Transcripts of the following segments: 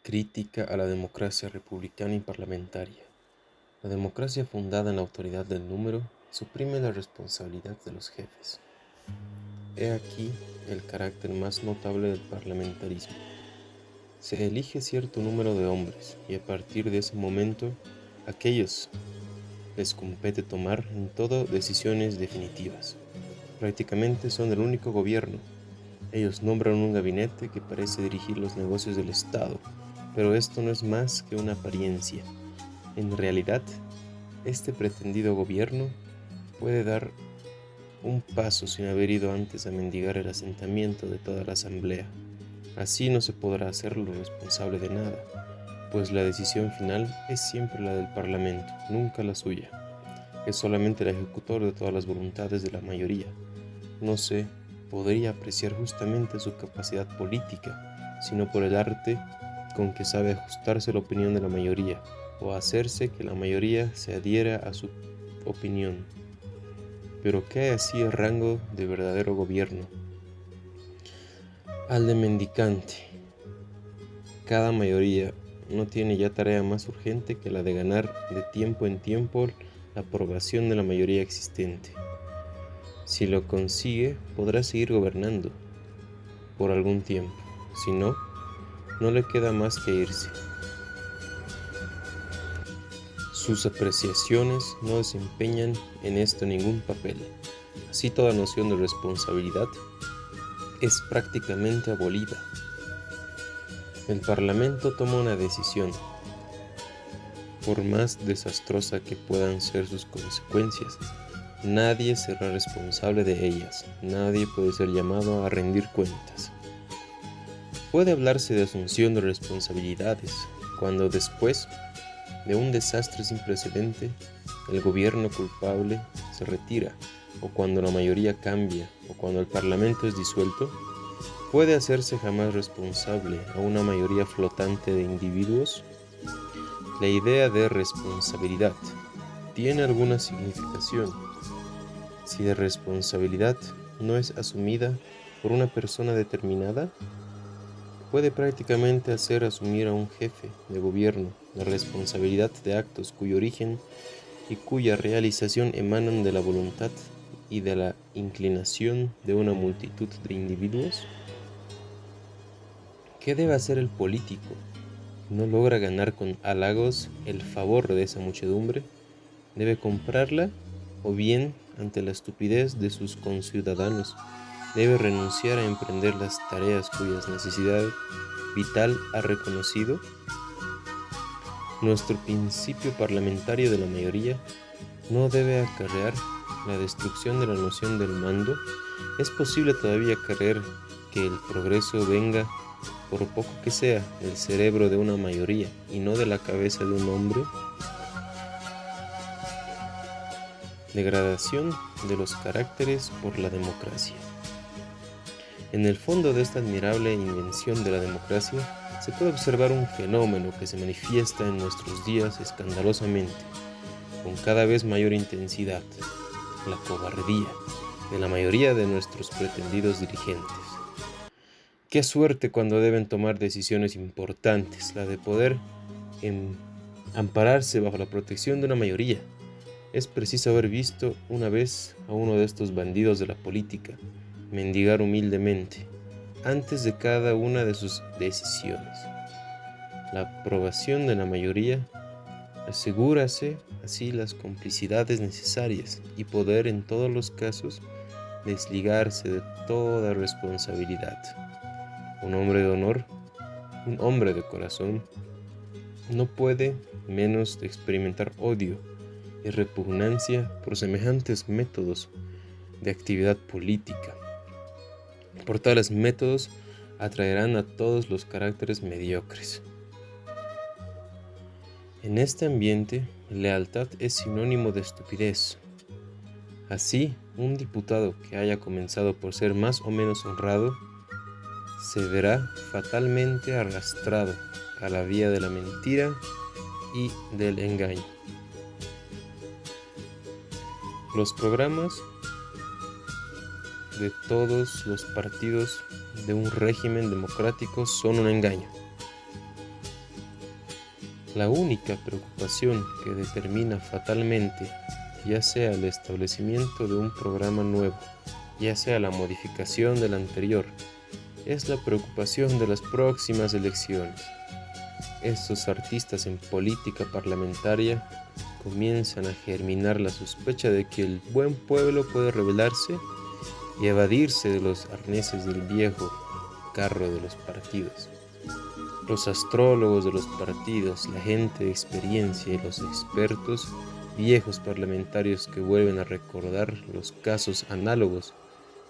Crítica a la democracia republicana y parlamentaria. La democracia fundada en la autoridad del número suprime la responsabilidad de los jefes. He aquí el carácter más notable del parlamentarismo. Se elige cierto número de hombres y a partir de ese momento aquellos les compete tomar en todo decisiones definitivas. Prácticamente son el único gobierno. Ellos nombran un gabinete que parece dirigir los negocios del Estado, pero esto no es más que una apariencia. En realidad, este pretendido gobierno puede dar un paso sin haber ido antes a mendigar el asentamiento de toda la asamblea. Así no se podrá hacerlo responsable de nada, pues la decisión final es siempre la del Parlamento, nunca la suya. Es solamente el ejecutor de todas las voluntades de la mayoría. No se podría apreciar justamente su capacidad política, sino por el arte con que sabe ajustarse a la opinión de la mayoría, o hacerse que la mayoría se adhiera a su opinión. Pero ¿qué así el rango de verdadero gobierno? Al de mendicante. Cada mayoría no tiene ya tarea más urgente que la de ganar de tiempo en tiempo la aprobación de la mayoría existente. Si lo consigue, podrá seguir gobernando por algún tiempo. Si no, no le queda más que irse. Sus apreciaciones no desempeñan en esto ningún papel. Así toda noción de responsabilidad es prácticamente abolida. El Parlamento toma una decisión, por más desastrosa que puedan ser sus consecuencias. Nadie será responsable de ellas, nadie puede ser llamado a rendir cuentas. Puede hablarse de asunción de responsabilidades, cuando después de un desastre sin precedente, el gobierno culpable se retira, o cuando la mayoría cambia, o cuando el Parlamento es disuelto. ¿Puede hacerse jamás responsable a una mayoría flotante de individuos? La idea de responsabilidad tiene alguna significación. Si la responsabilidad no es asumida por una persona determinada, puede prácticamente hacer asumir a un jefe de gobierno la responsabilidad de actos cuyo origen y cuya realización emanan de la voluntad y de la inclinación de una multitud de individuos. ¿Qué debe hacer el político? ¿No logra ganar con halagos el favor de esa muchedumbre? ¿Debe comprarla? ¿O bien, ante la estupidez de sus conciudadanos, debe renunciar a emprender las tareas cuyas necesidad vital ha reconocido? Nuestro principio parlamentario de la mayoría no debe acarrear la destrucción de la noción del mando. ¿Es posible todavía creer que el progreso venga, por poco que sea, del cerebro de una mayoría y no de la cabeza de un hombre? Degradación de los caracteres por la democracia. En el fondo de esta admirable invención de la democracia se puede observar un fenómeno que se manifiesta en nuestros días escandalosamente, con cada vez mayor intensidad: la cobardía de la mayoría de nuestros pretendidos dirigentes. Qué suerte cuando deben tomar decisiones importantes, la de poder ampararse bajo la protección de una mayoría. Es preciso haber visto una vez a uno de estos bandidos de la política mendigar humildemente antes de cada una de sus decisiones. La aprobación de la mayoría asegúrase así las complicidades necesarias y poder en todos los casos desligarse de toda responsabilidad. Un hombre de honor, un hombre de corazón, no puede menos de experimentar odio y repugnancia por semejantes métodos de actividad política. Por tales métodos atraerán a todos los caracteres mediocres. En este ambiente, lealtad es sinónimo de estupidez. Así, un diputado que haya comenzado por ser más o menos honrado se verá fatalmente arrastrado a la vía de la mentira y del engaño. Los programas de todos los partidos de un régimen democrático son un engaño. La única preocupación que determina fatalmente, ya sea el establecimiento de un programa nuevo, ya sea la modificación del anterior, es la preocupación de las próximas elecciones. Estos artistas en política parlamentaria comienzan a germinar la sospecha de que el buen pueblo puede rebelarse y evadirse de los arneses del viejo carro de los partidos. Los astrólogos de los partidos, la gente de experiencia y los expertos, viejos parlamentarios que vuelven a recordar los casos análogos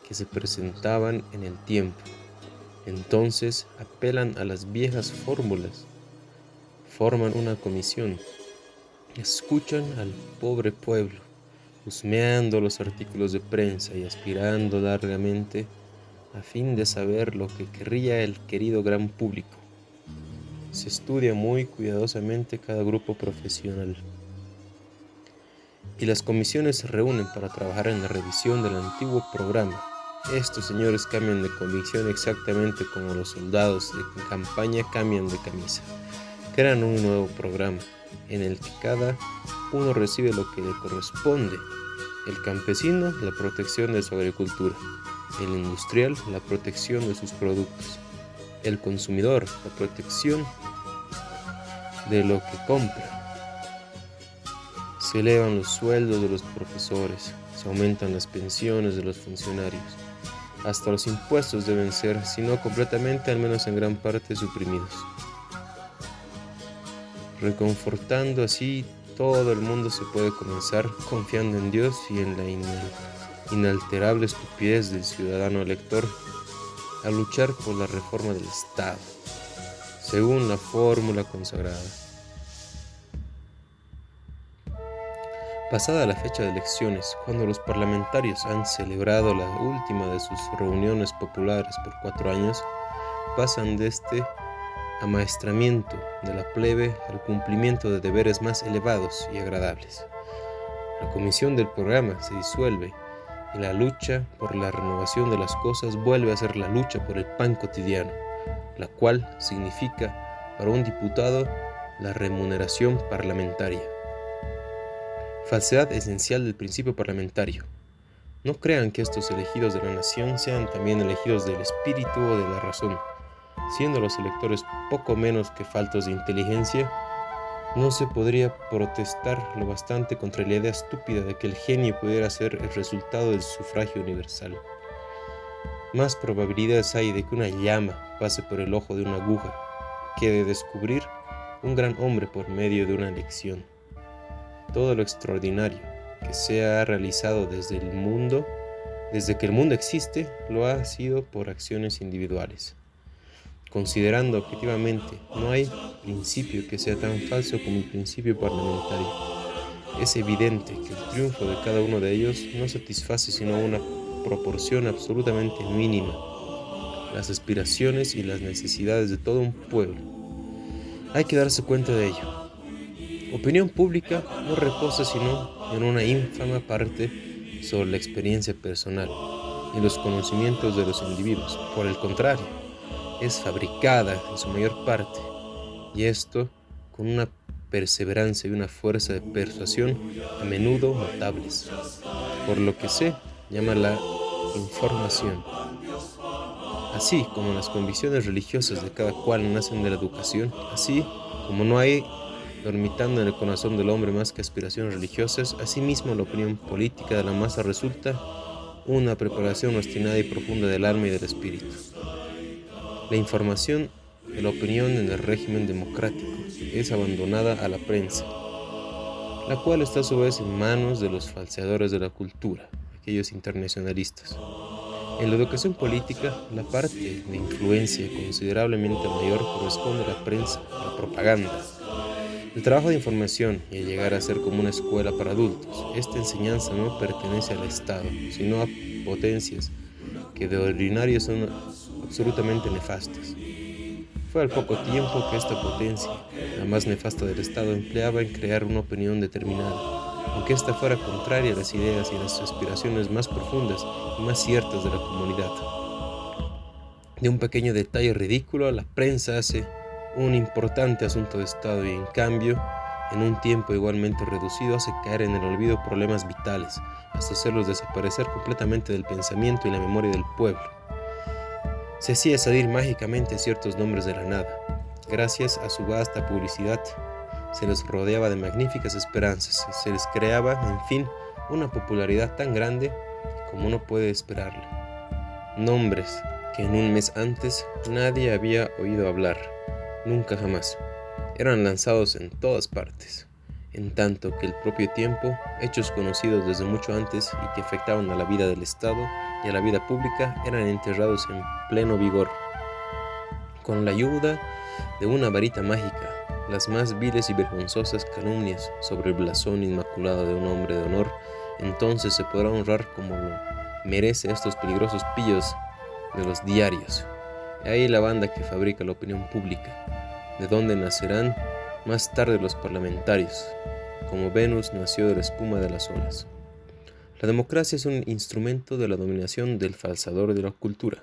que se presentaban en el tiempo. Entonces apelan a las viejas fórmulas, forman una comisión, escuchan al pobre pueblo, husmeando los artículos de prensa y aspirando largamente a fin de saber lo que querría el querido gran público. Se estudia muy cuidadosamente cada grupo profesional y las comisiones se reúnen para trabajar en la revisión del antiguo programa. Estos señores cambian de convicción exactamente como los soldados en campaña cambian de camisa. Crean un nuevo programa en el que cada uno recibe lo que le corresponde. El campesino, la protección de su agricultura. El industrial, la protección de sus productos. El consumidor, la protección de lo que compra. Se elevan los sueldos de los profesores, se aumentan las pensiones de los funcionarios. Hasta los impuestos deben ser, si no completamente, al menos en gran parte suprimidos. Reconfortando así, todo el mundo se puede comenzar confiando en Dios y en la inalterable estupidez del ciudadano elector a luchar por la reforma del Estado, según la fórmula consagrada. Pasada la fecha de elecciones, cuando los parlamentarios han celebrado la última de sus reuniones populares por 4 años, pasan de este amaestramiento de la plebe al cumplimiento de deberes más elevados y agradables. La comisión del programa se disuelve y la lucha por la renovación de las cosas vuelve a ser la lucha por el pan cotidiano, la cual significa para un diputado la remuneración parlamentaria. Falsedad esencial del principio parlamentario. No crean que estos elegidos de la nación sean también elegidos del espíritu o de la razón. Siendo los electores poco menos que faltos de inteligencia, no se podría protestar lo bastante contra la idea estúpida de que el genio pudiera ser el resultado del sufragio universal. Más probabilidades hay de que una llama pase por el ojo de una aguja que de descubrir un gran hombre por medio de una elección. Todo lo extraordinario que se ha realizado desde que el mundo existe, lo ha sido por acciones individuales. Considerando objetivamente, no hay principio que sea tan falso como el principio parlamentario. Es evidente que el triunfo de cada uno de ellos no satisface sino una proporción absolutamente mínima las aspiraciones y las necesidades de todo un pueblo. Hay que darse cuenta de ello. Opinión pública no reposa sino en una ínfima parte sobre la experiencia personal y los conocimientos de los individuos. Por el contrario, es fabricada en su mayor parte, y esto con una perseverancia y una fuerza de persuasión a menudo notables, por lo que se llama la información. Así como las convicciones religiosas de cada cual nacen de la educación, así como no hay dormitando en el corazón del hombre más que aspiraciones religiosas, asimismo la opinión política de la masa resulta una preparación obstinada y profunda del alma y del espíritu. La información de la opinión en el régimen democrático es abandonada a la prensa, la cual está a su vez en manos de los falseadores de la cultura, aquellos internacionalistas. En la educación política, la parte de influencia considerablemente mayor corresponde a la prensa, a la propaganda. El trabajo de información y a llegar a ser como una escuela para adultos, esta enseñanza no pertenece al Estado, sino a potencias que de ordinario son absolutamente nefastas. Fue al poco tiempo que esta potencia, la más nefasta del Estado, empleaba en crear una opinión determinada, aunque ésta fuera contraria a las ideas y las aspiraciones más profundas y más ciertas de la comunidad. De un pequeño detalle ridículo, la prensa hace un importante asunto de Estado y en cambio, en un tiempo igualmente reducido, hace caer en el olvido problemas vitales, hasta hacerlos desaparecer completamente del pensamiento y la memoria del pueblo. Se hacía salir mágicamente ciertos nombres de la nada. Gracias a su vasta publicidad, se les rodeaba de magníficas esperanzas, se les creaba, en fin, una popularidad tan grande como uno puede esperarla. Nombres que en un mes antes nadie había oído hablar, nunca jamás, eran lanzados en todas partes, en tanto que el propio tiempo, hechos conocidos desde mucho antes y que afectaban a la vida del Estado y a la vida pública, eran enterrados en pleno vigor. Con la ayuda de una varita mágica, las más viles y vergonzosas calumnias sobre el blasón inmaculado de un hombre de honor, entonces se podrá honrar como lo merece a estos peligrosos pillos de los diarios. Y ahí la banda que fabrica la opinión pública, de donde nacerán más tarde los parlamentarios, como Venus nació de la espuma de las olas. La democracia es un instrumento de la dominación del falsador de la cultura.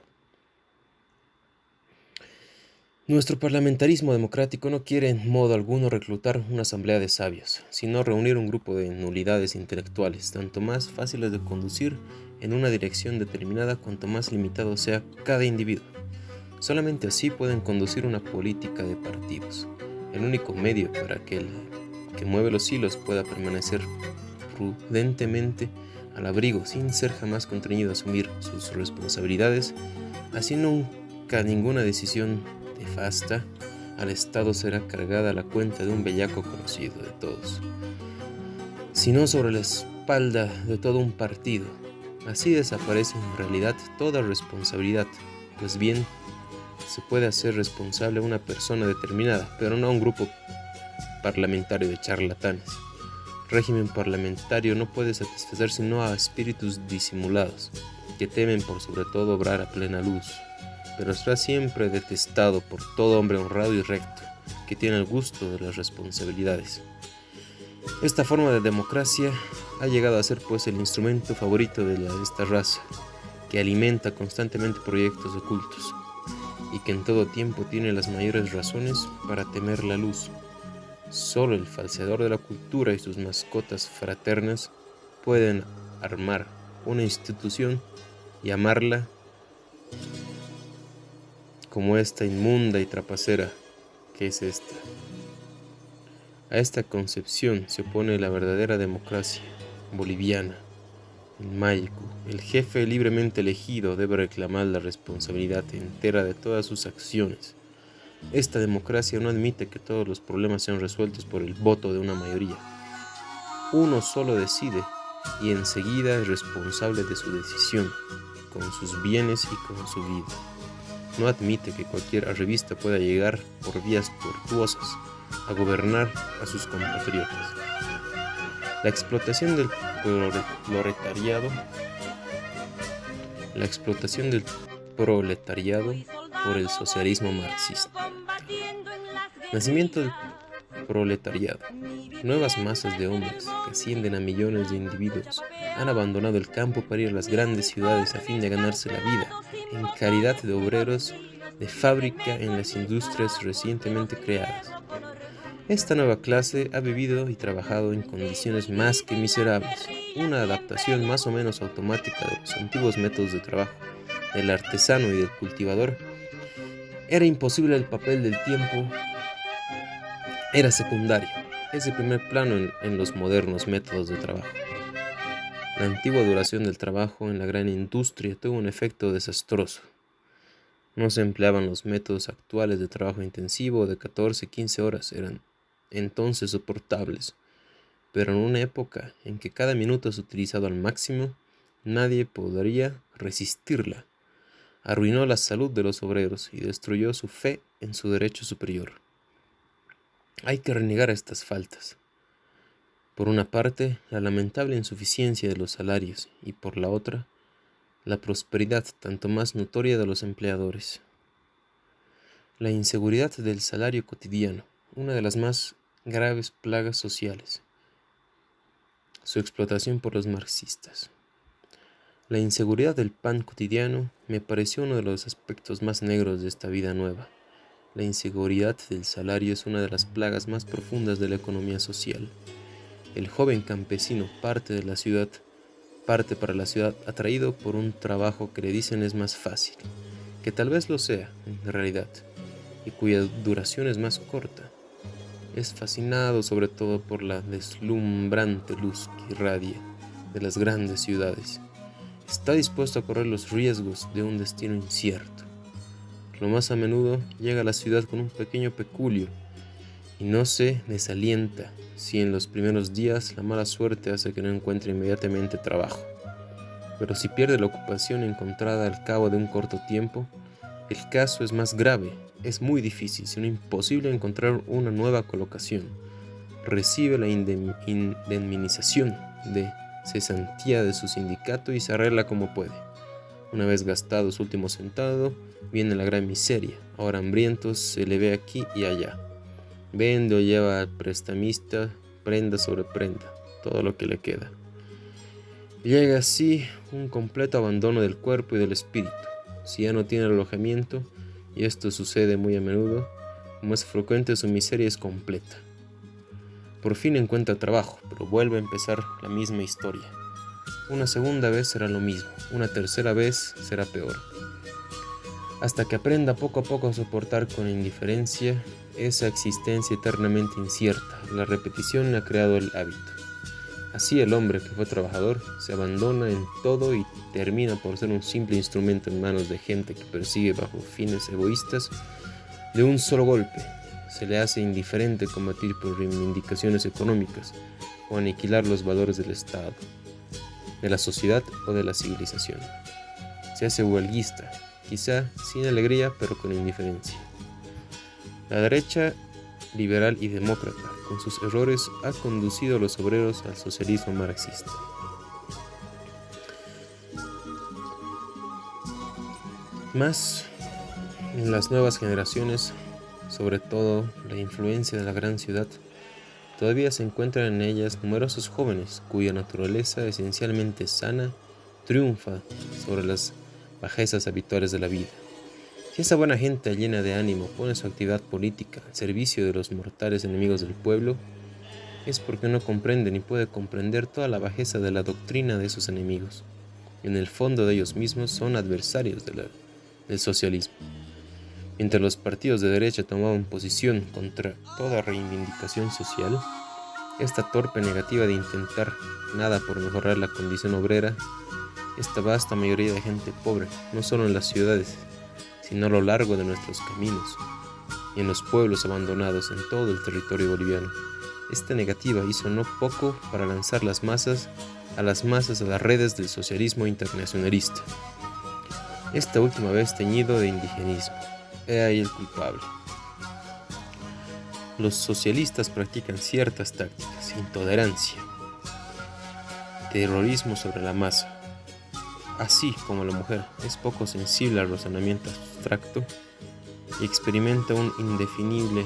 Nuestro parlamentarismo democrático no quiere en modo alguno reclutar una asamblea de sabios, sino reunir un grupo de nulidades intelectuales, tanto más fáciles de conducir en una dirección determinada cuanto más limitado sea cada individuo. Solamente así pueden conducir una política de partidos, el único medio para que el que mueve los hilos pueda permanecer prudentemente al abrigo sin ser jamás constreñido a asumir sus responsabilidades. Así nunca ninguna decisión nefasta al Estado será cargada a la cuenta de un bellaco conocido de todos, sino sobre la espalda de todo un partido. Así desaparece en realidad toda responsabilidad, pues bien se puede hacer responsable a una persona determinada, pero no a un grupo parlamentario de charlatanes. El régimen parlamentario no puede satisfacer sino a espíritus disimulados, que temen por sobre todo obrar a plena luz, pero será siempre detestado por todo hombre honrado y recto, que tiene el gusto de las responsabilidades. Esta forma de democracia ha llegado a ser pues el instrumento favorito de esta raza, que alimenta constantemente proyectos ocultos, y que en todo tiempo tiene las mayores razones para temer la luz. Solo el falseador de la cultura y sus mascotas fraternas pueden armar una institución y amarla como esta inmunda y trapacera que es esta. A esta concepción se opone la verdadera democracia boliviana. En Mayeco, el jefe libremente elegido debe reclamar la responsabilidad entera de todas sus acciones. Esta democracia no admite que todos los problemas sean resueltos por el voto de una mayoría. Uno solo decide y enseguida es responsable de su decisión, con sus bienes y con su vida. No admite que cualquier arribista pueda llegar por vías tortuosas a gobernar a sus compatriotas. La explotación del proletariado por el socialismo marxista. Nacimiento del proletariado. Nuevas masas de hombres que ascienden a millones de individuos han abandonado el campo para ir a las grandes ciudades a fin de ganarse la vida en calidad de obreros de fábrica en las industrias recientemente creadas. Esta nueva clase ha vivido y trabajado en condiciones más que miserables, una adaptación más o menos automática de los antiguos métodos de trabajo del artesano y del cultivador. Era imposible, el papel del tiempo era secundario, es de primer plano en los modernos métodos de trabajo. La antigua duración del trabajo en la gran industria tuvo un efecto desastroso. No se empleaban los métodos actuales de trabajo intensivo de 14-15 horas, eran entonces soportables, pero en una época en que cada minuto es utilizado al máximo, nadie podría resistirla. Arruinó la salud de los obreros y destruyó su fe en su derecho superior. Hay que renegar estas faltas. Por una parte, la lamentable insuficiencia de los salarios y por la otra, la prosperidad tanto más notoria de los empleadores. La inseguridad del salario cotidiano, una de las más graves plagas sociales. Su explotación por los marxistas. La inseguridad del pan cotidiano me pareció uno de los aspectos más negros de esta vida nueva, la inseguridad del salario es una de las plagas más profundas de la economía social. El joven campesino parte para la ciudad atraído por un trabajo que le dicen es más fácil, que tal vez lo sea en realidad, y cuya duración es más corta. Es fascinado sobre todo por la deslumbrante luz que irradia de las grandes ciudades. Está dispuesto a correr los riesgos de un destino incierto. Lo más a menudo llega a la ciudad con un pequeño peculio y no se desalienta si en los primeros días la mala suerte hace que no encuentre inmediatamente trabajo. Pero si pierde la ocupación encontrada al cabo de un corto tiempo, el caso es más grave. Es muy difícil, sino imposible encontrar una nueva colocación. Recibe la indemnización de cesantía de su sindicato y se arregla como puede. Una vez gastado su último centavo, viene la gran miseria. Ahora hambriento se le ve aquí y allá. Vende o lleva al prestamista prenda sobre prenda, todo lo que le queda. Llega así un completo abandono del cuerpo y del espíritu. Si ya no tiene alojamiento, y esto sucede muy a menudo, como es frecuente, su miseria es completa. Por fin encuentra trabajo, pero vuelve a empezar la misma historia. Una segunda vez será lo mismo, una tercera vez será peor. Hasta que aprenda poco a poco a soportar con indiferencia esa existencia eternamente incierta. La repetición le ha creado el hábito. Así el hombre que fue trabajador se abandona en todo y termina por ser un simple instrumento en manos de gente que persigue bajo fines egoístas de un solo golpe. Se le hace indiferente combatir por reivindicaciones económicas o aniquilar los valores del Estado, de la sociedad o de la civilización. Se hace huelguista, quizá sin alegría pero con indiferencia. La derecha liberal y demócrata, con sus errores, ha conducido a los obreros al socialismo marxista. Más en las nuevas generaciones, sobre todo la influencia de la gran ciudad, todavía se encuentran en ellas numerosos jóvenes cuya naturaleza esencialmente sana triunfa sobre las bajezas habituales de la vida. Si esa buena gente llena de ánimo pone su actividad política al servicio de los mortales enemigos del pueblo, es porque no comprende ni puede comprender toda la bajeza de la doctrina de esos enemigos. En el fondo de ellos mismos son adversarios del socialismo. Mientras los partidos de derecha tomaban posición contra toda reivindicación social, esta torpe negativa de intentar nada por mejorar la condición obrera, esta vasta mayoría de gente pobre, no solo en las ciudades, sino a lo largo de nuestros caminos y en los pueblos abandonados en todo el territorio boliviano. Esta negativa hizo no poco para lanzar a las masas a las redes del socialismo internacionalista, esta última vez teñido de indigenismo. He ahí el culpable. Los socialistas practican ciertas tácticas: intolerancia, terrorismo sobre la masa. Así como la mujer es poco sensible al razonamiento abstracto y experimenta un indefinible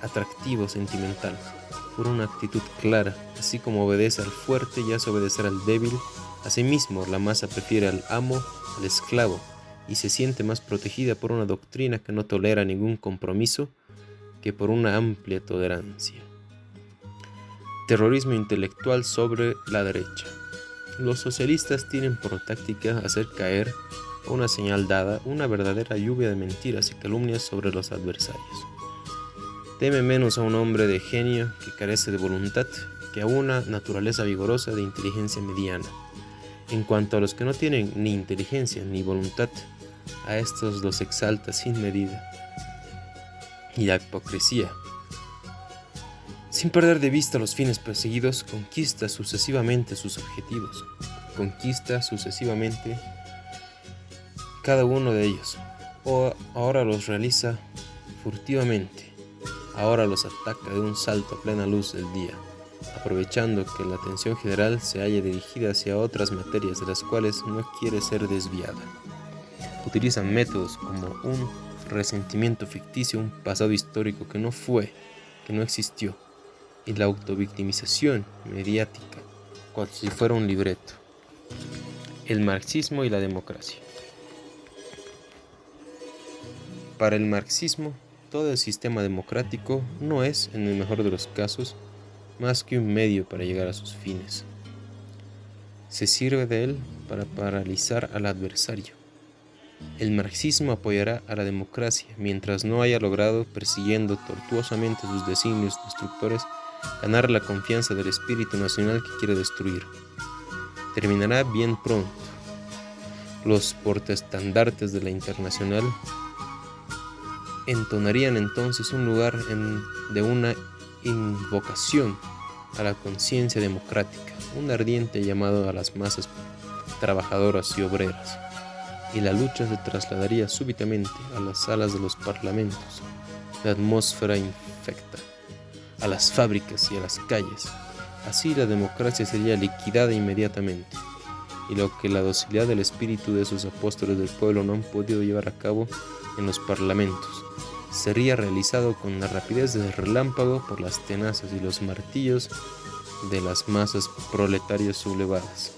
atractivo sentimental por una actitud clara, así como obedece al fuerte y hace obedecer al débil, asimismo la masa prefiere al amo al esclavo y se siente más protegida por una doctrina que no tolera ningún compromiso que por una amplia tolerancia. Terrorismo intelectual sobre la derecha. Los socialistas tienen por táctica hacer caer a una señal dada una verdadera lluvia de mentiras y calumnias sobre los adversarios. Teme menos a un hombre de genio que carece de voluntad que a una naturaleza vigorosa de inteligencia mediana. En cuanto a los que no tienen ni inteligencia ni voluntad, a estos los exalta sin medida. Y la hipocresía, sin perder de vista los fines perseguidos, conquista sucesivamente sus objetivos. Conquista sucesivamente cada uno de ellos. Ahora los realiza furtivamente. Ahora los ataca de un salto a plena luz del día, aprovechando que la atención general se halla dirigida hacia otras materias de las cuales no quiere ser desviada. Utilizan métodos como un resentimiento ficticio, un pasado histórico que no fue, que no existió, y la autovictimización mediática, cual si fuera un libreto. El marxismo y la democracia. Para el marxismo, todo el sistema democrático no es, en el mejor de los casos, más que un medio para llegar a sus fines. Se sirve de él para paralizar al adversario. El marxismo apoyará a la democracia mientras no haya logrado, persiguiendo tortuosamente sus designios destructores, ganar la confianza del espíritu nacional que quiere destruir. Terminará bien pronto. Los portaestandartes de la Internacional entonarían entonces un lugar de una invocación a la conciencia democrática, un ardiente llamado a las masas trabajadoras y obreras, y la lucha se trasladaría súbitamente a las salas de los parlamentos, la atmósfera infecta, a las fábricas y a las calles. Así la democracia sería liquidada inmediatamente, y lo que la docilidad del espíritu de esos apóstoles del pueblo no han podido llevar a cabo en los parlamentos, sería realizado con la rapidez del relámpago por las tenazas y los martillos de las masas proletarias sublevadas.